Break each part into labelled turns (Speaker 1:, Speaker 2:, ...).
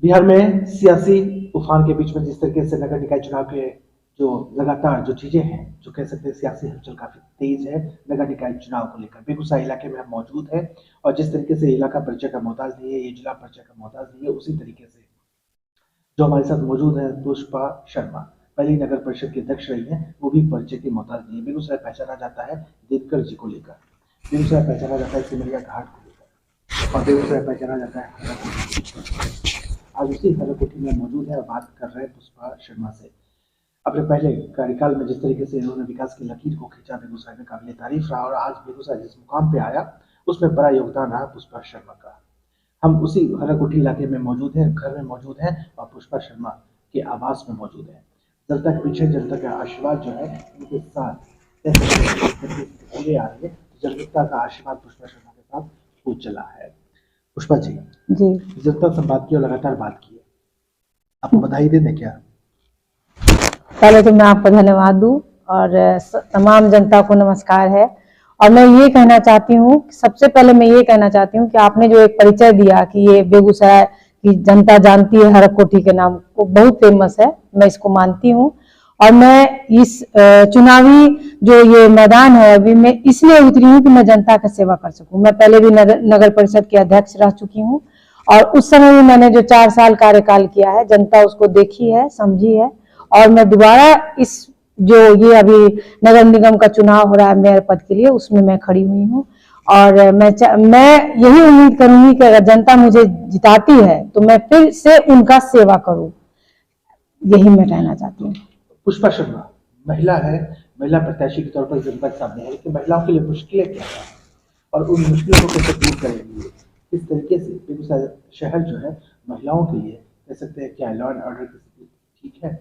Speaker 1: बिहार में सियासी उफान के बीच में जिस तरीके से नगर निकाय चुनाव के जो लगातार जो चीजें हैं, जो कह सकते हैं सियासी हलचल काफी तेज है नगर निकाय चुनाव को लेकर। बेगूसराय इलाके में हम मौजूद है और जिस तरीके से इलाका परिचय का मोहताज नहीं है, ये जिला परिचय का मोहताज नहीं है, उसी तरीके से जो हमारे साथ मौजूद है पुष्पा शर्मा, पहली नगर परिषद की अध्यक्ष रही है, वो भी परिचय की मोहताज नहीं है। बेगूसराय पहचाना जाता है दिनकर जी को लेकर, बेगूसराय पहचाना जाता है सिमरिया घाट को लेकर, और बेगूसराय पहचाना जाता है। आज उसी हरकोठी में मौजूद है और बात कर रहे हैं पुष्पा शर्मा से। अपने पहले कार्यकाल में जिस तरीके से इन्होंने विकास की लकीर को खींचा, बेगूसराय में काबिल तारीफ रहा, और आज बेगूसराय जिस मुकाम पे आया उसमें बड़ा योगदान रहा पुष्पा शर्मा का। हम उसी हरकोठी इलाके में मौजूद हैं, घर में मौजूद हैं और पुष्पा शर्मा के आवास में मौजूद हैं। जनता के पीछे जनता का आशीर्वाद जो है उनके साथ आ रही है, जनता का आशीर्वाद पुष्पा शर्मा के साथ खूब चला है। पुष्पा जी जनता से बात की और लगातार बात की है, आपको बधाई दें क्या?
Speaker 2: पहले तो मैं आपको धन्यवाद दूं और तमाम जनता को नमस्कार है। और मैं ये कहना चाहती हूँ, सबसे पहले मैं ये कहना चाहती हूँ कि आपने जो एक परिचय दिया कि ये बेगूसराय की जनता जानती है हरकोठी के नाम को, बहुत फेमस है, मैं इसको मानती हूँ। और मैं इस चुनावी जो ये मैदान है अभी मैं इसलिए उतरी हूँ कि मैं जनता का सेवा कर सकूं। मैं पहले भी नगर परिषद की अध्यक्ष रह चुकी हूँ और उस समय भी मैंने जो 4 साल कार्यकाल किया है, जनता उसको देखी है, समझी है। और मैं दोबारा इस जो ये अभी नगर निगम का चुनाव हो रहा है मेयर पद के लिए, उसमें मैं खड़ी हुई हूँ। और मैं यही उम्मीद करूंगी कि अगर जनता मुझे जिताती है तो मैं फिर से उनका सेवा करूं, यही मैं कहना चाहती हूँ।
Speaker 1: पुष्पा शर्मा महिला है, महिला प्रत्याशी के तौर पर जनता के सामने है, लेकिन महिलाओं के लिए मुश्किलें क्या है और उन मुश्किलों को कैसे दूर करेंगे? इस तरीके से बेगूसराय शहर जो है महिलाओं के लिए कह सकते हैं, क्या लॉ एंड ऑर्डर की स्थिति ठीक है?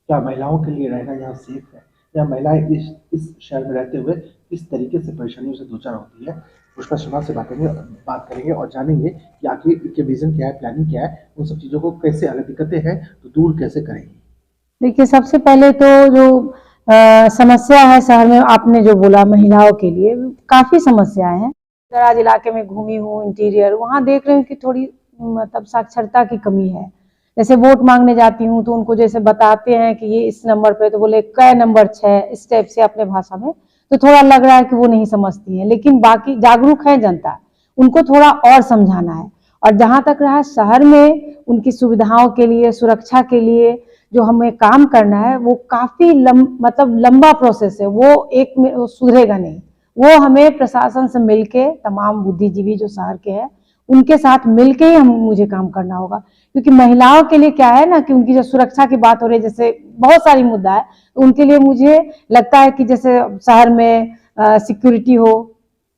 Speaker 1: क्या महिलाओं के लिए रहना यहाँ सेफ है, या महिलाएं इस शहर में रहते हुए किस तरीके से परेशानियों से दो चार होती है? पुष्पा शर्मा से बात करेंगे और जानेंगे कि आखिर इनके विजन क्या है, प्लानिंग क्या है, उन सब चीज़ों को कैसे, अगर दिक्कतें हैं तो दूर कैसे करेंगे।
Speaker 2: देखिए, सबसे पहले तो जो समस्या है शहर में, आपने जो बोला महिलाओं के लिए काफी समस्याएं हैं। दराज इलाके में घूमी हूँ, इंटीरियर, वहाँ देख रही हूँ कि थोड़ी मतलब साक्षरता की कमी है। जैसे वोट मांगने जाती हूँ तो उनको जैसे बताते हैं कि ये इस नंबर पे, तो बोले कै नंबर 6, इस टाइप से अपने भाषा में, तो थोड़ा लग रहा है कि वो नहीं समझती है। लेकिन बाकी जागरूक है जनता, उनको थोड़ा और समझाना है। और जहाँ तक रहा शहर में उनकी सुविधाओं के लिए, सुरक्षा के लिए जो हमें काम करना है, वो काफी मतलब लंबा प्रोसेस है, वो एक में सुधरेगा नहीं। वो हमें प्रशासन से मिलके, तमाम बुद्धिजीवी जो शहर के हैं उनके साथ मिलके ही मुझे काम करना होगा। क्योंकि महिलाओं के लिए क्या है ना कि उनकी जो सुरक्षा की बात हो रही है, जैसे बहुत सारी मुद्दा है, तो उनके लिए मुझे लगता है कि जैसे शहर में सिक्योरिटी हो,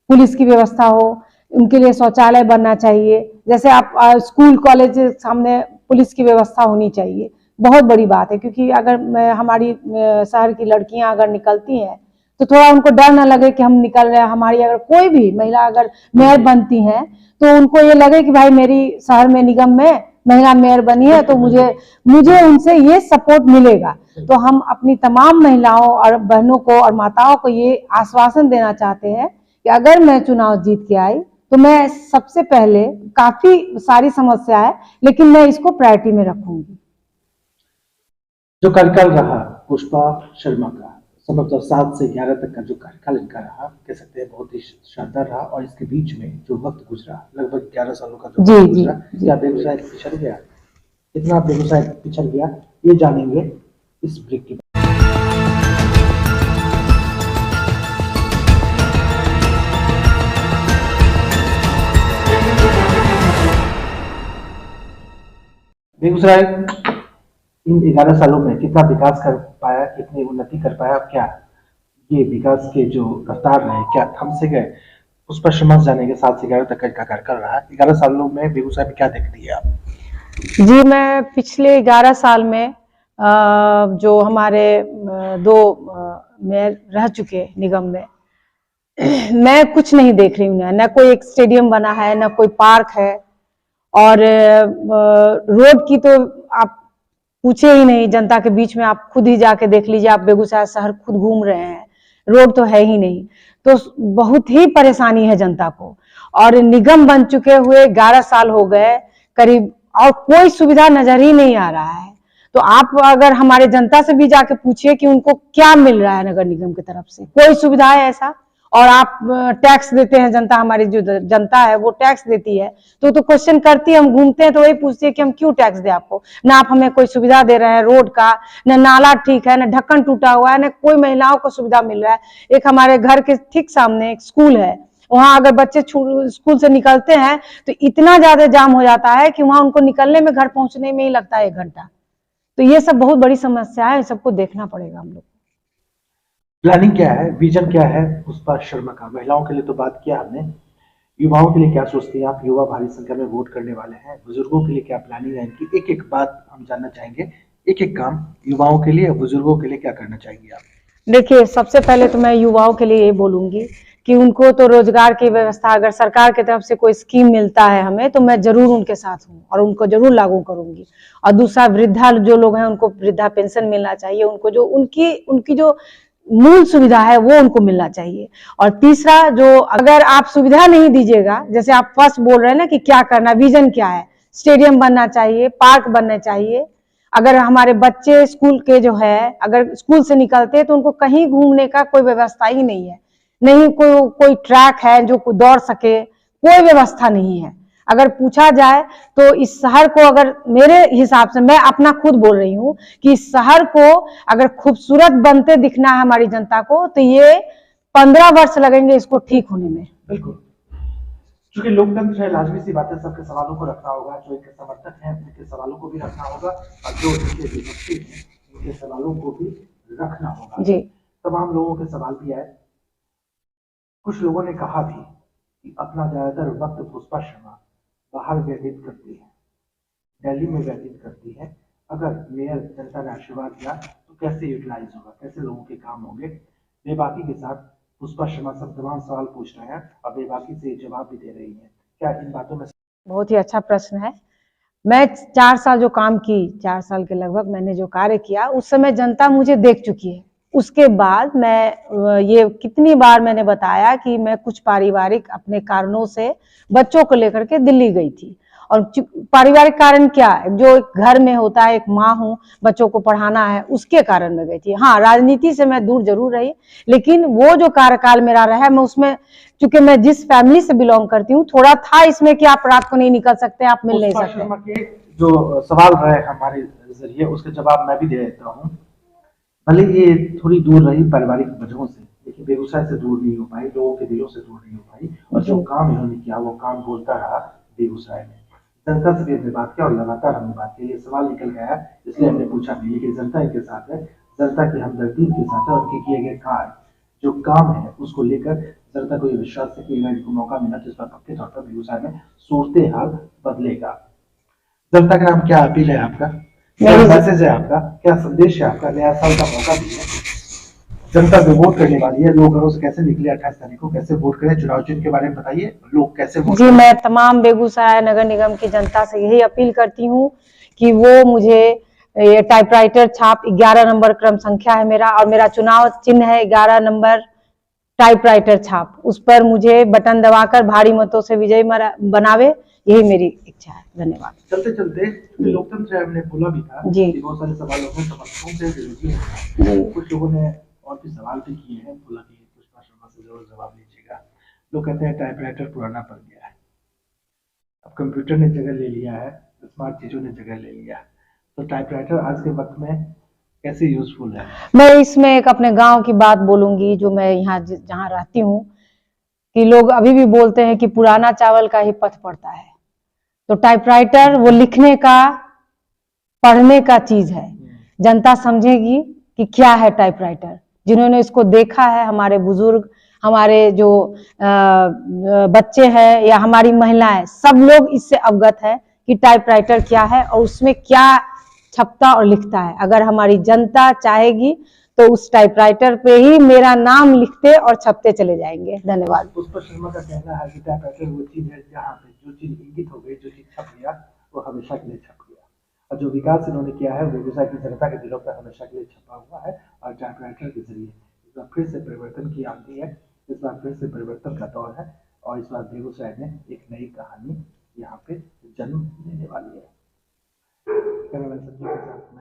Speaker 2: पुलिस की व्यवस्था हो, उनके लिए शौचालय बनना चाहिए। जैसे आप स्कूल कॉलेज सामने पुलिस की व्यवस्था होनी चाहिए, बहुत बड़ी बात है। क्योंकि अगर हमारी शहर की लड़कियां अगर निकलती हैं तो थोड़ा उनको डर ना लगे कि हम निकल रहे हैं। हमारी अगर कोई भी महिला अगर मेयर बनती हैं तो उनको ये लगे कि भाई मेरी शहर में निगम में महिला मेयर बनी है, तो मुझे उनसे ये सपोर्ट मिलेगा। तो हम अपनी तमाम महिलाओं और बहनों को और माताओं को ये आश्वासन देना चाहते हैं कि अगर मैं चुनाव जीत के आई तो मैं सबसे पहले, काफी सारी समस्या है लेकिन मैं इसको प्रायोरिटी में रखूंगी।
Speaker 1: जो कार्यकाल रहा पुष्पा शर्मा का, संभवतः 7 से 11 तक का जो कार्यकाल इनका रहा, कह सकते हैं बहुत ही शानदार रहा। और इसके बीच में जो वक्त गुजरा, लगभग 11 सालों का जो वक्त गुजरा, क्या बेगूसराय पिछड़ गया? कितना बेगूसराय पिछड़ गया, ये जानेंगे इस ब्रेक के। बेगूसराय इन 11 सालों में कितना विकास कर पाया, कितनी उन्नति कर पाया, क्या ये विकास के जो रफ्तार रहे क्या थम से गए? पुष्पा शर्मा जानेंगे 7 से 11 तक का कार्यकाल रहा। 11 सालों में बेगूसराय में क्या देख रही है आप?
Speaker 2: जी, मैं पिछले 11 साल में जो हमारे 2 मेयर रह चुके निगम में, मैं कुछ नहीं देख रही हूँ। न कोई एक स्टेडियम बना है, न कोई पार्क है, और रोड की तो आप पूछे ही नहीं। जनता के बीच में आप खुद ही जाके देख लीजिए, आप बेगूसराय शहर खुद घूम रहे हैं, रोड तो है ही नहीं। तो बहुत ही परेशानी है जनता को। और निगम बन चुके हुए 11 साल हो गए, करीब और कोई सुविधा नजर ही नहीं आ रहा है। तो आप अगर हमारे जनता से भी जाके पूछिए कि उनको क्या मिल रहा है नगर निगम की तरफ से, कोई सुविधा है ऐसा? और आप टैक्स देते हैं, जनता, हमारी जो जनता है वो टैक्स देती है, तो क्वेश्चन करती है, हम घूमते हैं तो वही पूछती है कि हम क्यों टैक्स दे आपको, ना आप हमें कोई सुविधा दे रहे हैं रोड का, ना नाला ठीक है, ना ढक्कन टूटा हुआ है, ना कोई महिलाओं को सुविधा मिल रहा है। एक हमारे घर के ठीक सामने एक स्कूल है, वहां अगर बच्चे स्कूल से निकलते हैं तो इतना ज्यादा जाम हो जाता है कि वहां उनको निकलने में, घर पहुंचने में ही लगता है 1 घंटा। तो ये सब बहुत बड़ी समस्या है, सबको देखना पड़ेगा हम लोग।
Speaker 1: प्लानिंग क्या है, विजन क्या है पुष्पा शर्मा का? महिलाओं के लिए तो बात किया हमने, युवाओं के लिए क्या सोचती हैं आप? युवा भारी संख्या में वोट करने वाले हैं, बुजुर्गों के लिए क्या प्लानिंग है इनकी? एक एक बात हम जानना चाहेंगे, एक एक काम युवाओं के लिए, बुजुर्गों के लिए क्या करना चाहेंगे आप?
Speaker 2: देखिए, सबसे पहले तो मैं युवाओं के लिए ये बोलूंगी कि उनको तो रोजगार की व्यवस्था, अगर सरकार की तरफ से कोई स्कीम मिलता है हमें, तो मैं जरूर उनके साथ हूँ और उनको जरूर लागू करूंगी। और दूसरा, वृद्धा जो लोग हैं उनको वृद्धा पेंशन मिलना चाहिए, उनको जो उनकी उनकी जो मूल सुविधा है वो उनको मिलना चाहिए। और तीसरा, जो अगर आप सुविधा नहीं दीजिएगा, जैसे आप फर्स्ट बोल रहे हैं ना कि क्या करना, विजन क्या है, स्टेडियम बनना चाहिए, पार्क बनना चाहिए। अगर हमारे बच्चे स्कूल के जो है, अगर स्कूल से निकलते हैं तो उनको कहीं घूमने का कोई व्यवस्था ही नहीं है, नहीं कोई ट्रैक है जो दौड़ सके, कोई व्यवस्था नहीं है। अगर पूछा जाए तो इस शहर को, अगर मेरे हिसाब से, मैं अपना खुद बोल रही हूँ कि इस शहर को अगर खूबसूरत बनते दिखना है हमारी जनता को, तो ये 15 वर्ष लगेंगे इसको ठीक होने में।
Speaker 1: बिल्कुल, क्योंकि लोकतंत्र है, लाजमी सी बात है, सबके सवालों को रखना होगा, जो इनके समर्थक हैं उनके सवालों को भी रखना होगा, और जो इनके विपक्षी हैं उनके सवालों को भी रखना होगा।
Speaker 2: जी,
Speaker 1: तमाम लोगों के सवाल भी आए। कुछ लोगों ने कहा भी कि अपना ज्यादातर वक्त पुष्पा शर्मा बाहर व्यतीत करती है, दिल्ली में व्यतीत करती है। अगर मेयर जनता ने आशीर्वाद दिया तो कैसे यूटिलाइज होगा, कैसे लोगों के काम होंगे? बेबाकी के साथ पुष्पा शर्मा सब तमाम सवाल पूछ रहे हैं और बेबाकी से जवाब भी दे रही है। क्या इन बातों में?
Speaker 2: बहुत ही अच्छा प्रश्न है। मैं 4 साल जो काम की, 4 साल के लगभग मैंने जो कार्य किया, उस समय जनता मुझे देख चुकी है। उसके बाद मैं ये कितनी बार मैंने बताया कि मैं कुछ पारिवारिक अपने कारणों से बच्चों को लेकर के दिल्ली गई थी। और पारिवारिक कारण क्या, जो घर में होता है, एक माँ हूँ, बच्चों को पढ़ाना है, उसके कारण मैं गई थी। हाँ, राजनीति से मैं दूर जरूर रही, लेकिन वो जो कार्यकाल मेरा रहा, मैं उसमें, चूंकि मैं जिस फैमिली से बिलोंग करती हूँ, थोड़ा था इसमें कि आप रात को नहीं निकल सकते, आप मिल नहीं
Speaker 1: पुष्पा
Speaker 2: सकते।
Speaker 1: शर्मा के जो सवाल रहे हमारे जरिए, उसके जवाब मैं भी दे देता हूँ। भले ये थोड़ी दूर रही पारिवारिक वजहों से, लेकिन बेगूसराय से दूर नहीं हो पाई, लोगों के दिलों से दूर नहीं हो पाई, और जो काम इन्होंने किया वो काम बोलता रहा बेगूसराय में। जनता से भी हमने बात किया और लगातार हमने बात की, ये सवाल निकल गया इसलिए हमने पूछा भी, लेकिन जनता इनके साथ है, जनता की हमदर्दी इनके साथ है, उनके किए गए कार्य, जो काम है उसको लेकर जनता को ये विश्वास है कि इनको मौका मिला तो इस पर पक्के तौर पर बेगूसराय में सूरत हाल बदलेगा। जनता के नाम क्या अपील है आपका, क्या मैसेज है आपका, क्या संदेश है आपका? नया साल का मौका भी है, जनता जो वोट करने वाली है, लोग घरों से कैसे निकले 28 तारीख को, कैसे वोट करें? चुनाव चिन्ह के बारे में बताइए, लोग कैसे वोट
Speaker 2: जी, मैं तमाम बेगूसराय नगर निगम की जनता से यही अपील करती हूँ कि वो मुझे ये टाइपराइटर छाप 11 नंबर क्रम संख्या है मेरा, और मेरा चुनाव चिन्ह है 11 नंबर टाइपराइटर छाप, उस पर मुझे बटन दबाकर भारी मतों से विजयी बनावे, यही मेरी इच्छा है। धन्यवाद।
Speaker 1: चलते चलते, लोकतंत्र हमने बोला भी था
Speaker 2: जी,
Speaker 1: कि बहुत सारे सवालों में समर्थकों से विरोधी हैं, कुछ लोगों ने और भी सवाल भी किए हैं, बोला कि पुष्पा शर्मा से जरूर जवाब लीजिएगा। लोग कहते हैं टाइपराइटर पुराना पड़ गया है, अब कंप्यूटर ने जगह ले लिया है, स्मार्ट चीजों ने जगह ले लिया है, तो टाइपराइटर आज के वक्त में कैसे यूजफुल है?
Speaker 2: मैं इसमें एक अपने गांव की बात बोलूंगी, जो मैं यहाँ जहाँ रहती हूँ, कि लोग अभी भी बोलते हैं कि पुराना चावल का ही पथ पड़ता है। तो टाइपराइटर वो लिखने का, पढ़ने का चीज है। जनता समझेगी कि क्या है टाइपराइटर। जिन्होंने इसको देखा है, हमारे बुजुर्ग, हमारे जो बच्चे हैं या हमारी महिलाएं, सब लोग इससे अवगत है कि टाइपराइटर क्या है और उसमें क्या छपता और लिखता है। अगर हमारी जनता चाहेगी तो उस टाइपराइटर पे ही मेरा नाम लिखते और छपते चले जाएंगे। धन्यवाद।
Speaker 1: पुष्पा शर्मा का कहना है कि टाइपराइटर वो चीज है जहाँ पे जो चीज इंगित हो गई, जो चीज छप गया वो हमेशा के लिए छप गया, और जो विकास इन्होंने किया है बेगूसराय की जनता के दिलों पर हमेशा के लिए छपा हुआ है। और टाइपराइटर के जरिए इस बार फिर से परिवर्तन की आंधी है, इस बार फिर से परिवर्तन का दौर है, और इस बार बेगूसराय में एक नई कहानी यहाँ पे जन्म लेने वाली है। कैमरामैन संजय के साथ